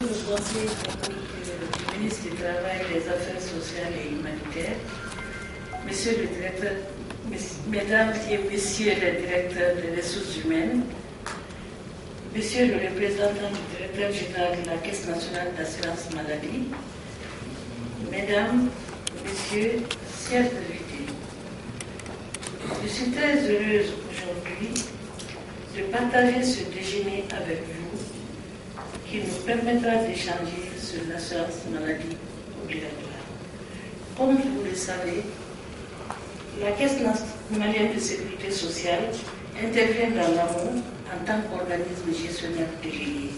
Le conseil du ministre du Travail, des Affaires sociales et humanitaires, monsieur le directeur, mesdames et messieurs les directeurs des ressources humaines, monsieur le représentant du directeur général de la Caisse nationale d'assurance maladie, mesdames, messieurs, chers invités, je suis très heureuse aujourd'hui de partager ce déjeuner avec vous qui nous permettra d'échanger sur l'assurance maladie obligatoire. Comme vous le savez, la Caisse nationale de sécurité sociale intervient dans l'amont en tant qu'organisme gestionnaire délégué.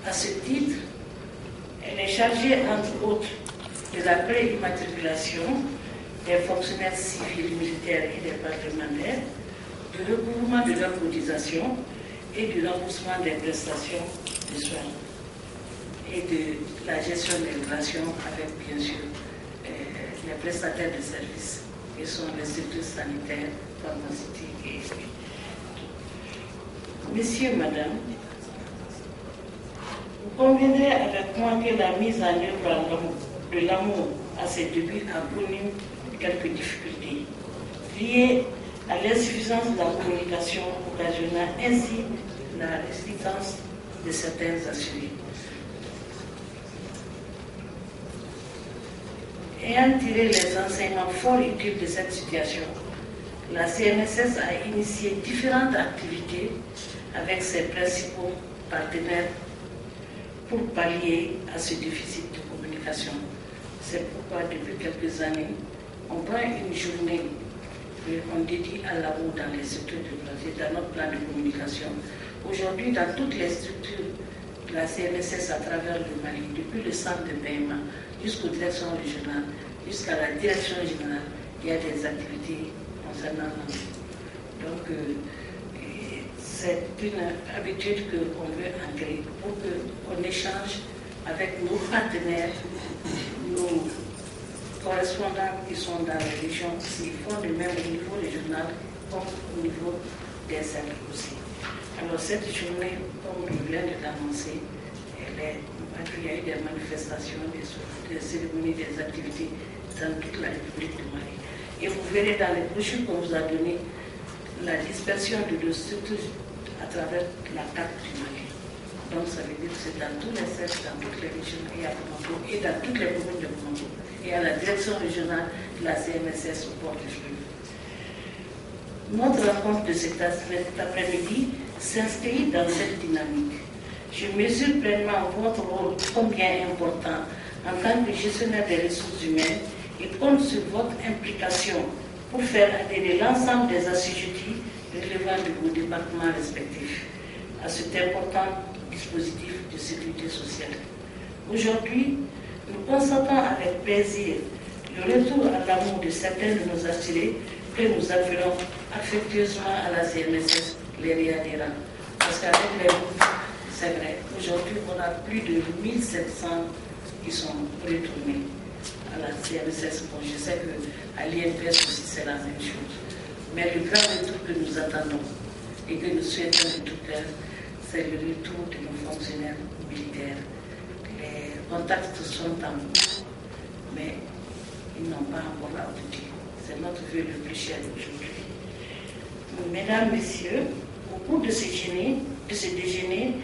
À ce titre, elle est chargée, entre autres, de la pré-immatriculation des fonctionnaires civils, militaires et des parlementaires, du recouvrement de leurs cotisations et du remboursement des prestations de soins et de la gestion des relations avec, bien sûr, les prestataires de services, qui sont les structures sanitaires, pharmaceutiques et esprit. Messieurs, madame, vous conviendrez avec moi que la mise en œuvre de l'amour à ses débuts a connu quelques difficultés liées à l'insuffisance de la communication occasionnant ainsi la résistance de certains assurés. Ayant tiré les enseignements fort utiles de cette situation, la CNSS a initié différentes activités avec ses principaux partenaires pour pallier à ce déficit de communication. C'est pourquoi depuis quelques années, on prend une journée qu'on dédie à l'amour dans les structures de projet, dans notre plan de communication. Aujourd'hui, dans toutes les structures de la CNSS à travers le Mali, depuis le centre de paiement jusqu'aux directions régionales, jusqu'à la direction générale, il y a des activités concernant l'amour. Donc, c'est une habitude qu'on veut ancrer pour qu'on échange avec nos partenaires, nos correspondants qui sont dans les régions, qui font de même au niveau régional comme au niveau des cercles aussi. Alors cette journée, comme je viens de l'annoncer, il y a eu des manifestations, des cérémonies, des activités dans toute la République du Mali. Et vous verrez dans les brochures qu'on vous a données la dispersion de nos structures à travers la carte du Mali. Donc ça veut dire que c'est dans tous les cercles, dans toutes les régions et à Bamako, et dans toutes les communes de Bamako, et à la direction régionale de la CNSS au port du fleuve. Notre rencontre de cet après-midi s'inscrit dans cette dynamique. Je mesure pleinement votre rôle combien important en tant que gestionnaire des ressources humaines et compte sur votre implication pour faire adhérer l'ensemble des assujettis relevant de vos départements respectifs à cet important dispositif de sécurité sociale. Aujourd'hui, nous constatons avec plaisir le retour à l'amour de certains de nos assurés que nous appelons affectueusement à la CNSS les réadhérents. Parce qu'avec les groupes, c'est vrai, aujourd'hui on a plus de 1700 qui sont retournés à la CNSS. Bon, je sais qu'à l'INPS aussi c'est la même chose. Mais le grand retour que nous attendons et que nous souhaitons de tout cœur, c'est le retour de nos fonctionnaires militaires. Les contacts sont en cours, mais ils n'ont pas encore abouti. C'est notre vœu le plus cher aujourd'hui. Mesdames, Messieurs, au cours de ce déjeuner,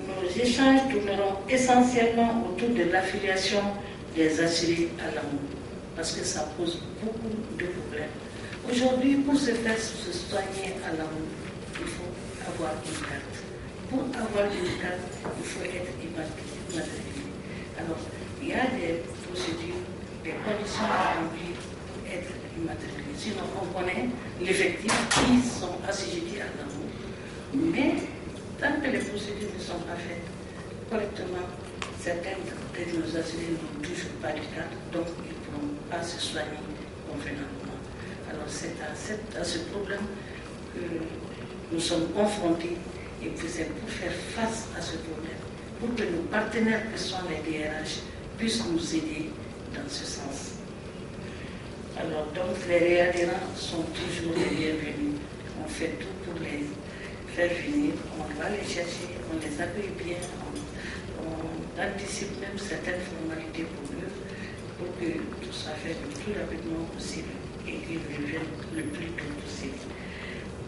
nos échanges tourneront essentiellement autour de l'affiliation des assurés à l'amour, parce que ça pose beaucoup de problèmes. Aujourd'hui, pour se faire se soigner à l'amour, il faut avoir une carte. Pour avoir une carte, il faut être immatriculé. Alors, il y a des procédures, des conditions à remplir pour être immatriculé. Sinon, on connaît l'effectif qui sont assujettis à l'amour. Mais, tant que les procédures ne sont pas faites correctement, certains de nos assurés n'ont toujours pas de carte, donc ils ne pourront pas se soigner convenablement. Alors, c'est à ce problème que nous sommes confrontés. Et puis c'est pour faire face à ce problème, pour que nos partenaires que sont les DRH puissent nous aider dans ce sens. Alors donc les réadhérents sont toujours les bienvenus. On fait tout pour les faire venir, on va les chercher, on les accueille bien, on d'anticiper même certaines formalités pour eux, pour que tout soit fait le plus rapidement possible et qu'ils reviennent le plus tôt possible.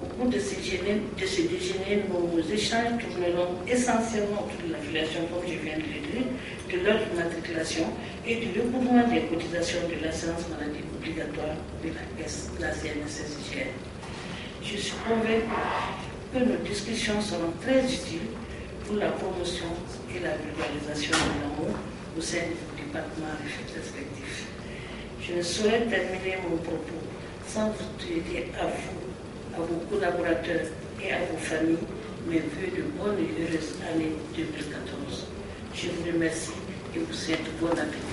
Au cours de ce déjeuner, nos échanges tourneront essentiellement autour de l'affiliation, comme je viens de le dire, de leur immatriculation et du recouvrement des cotisations de l'assurance maladie obligatoire de la caisse, la CNSS-IGN. Je suis convaincue que nos discussions seront très utiles pour la promotion et la vulgarisation de l'amour au sein du département respectif. Je ne saurais terminer mon propos sans vous souhaiter à vous, à vos collaborateurs et à vos familles mes vœux de bonne et heureuse année 2014. Je vous remercie et vous souhaite bon appétit.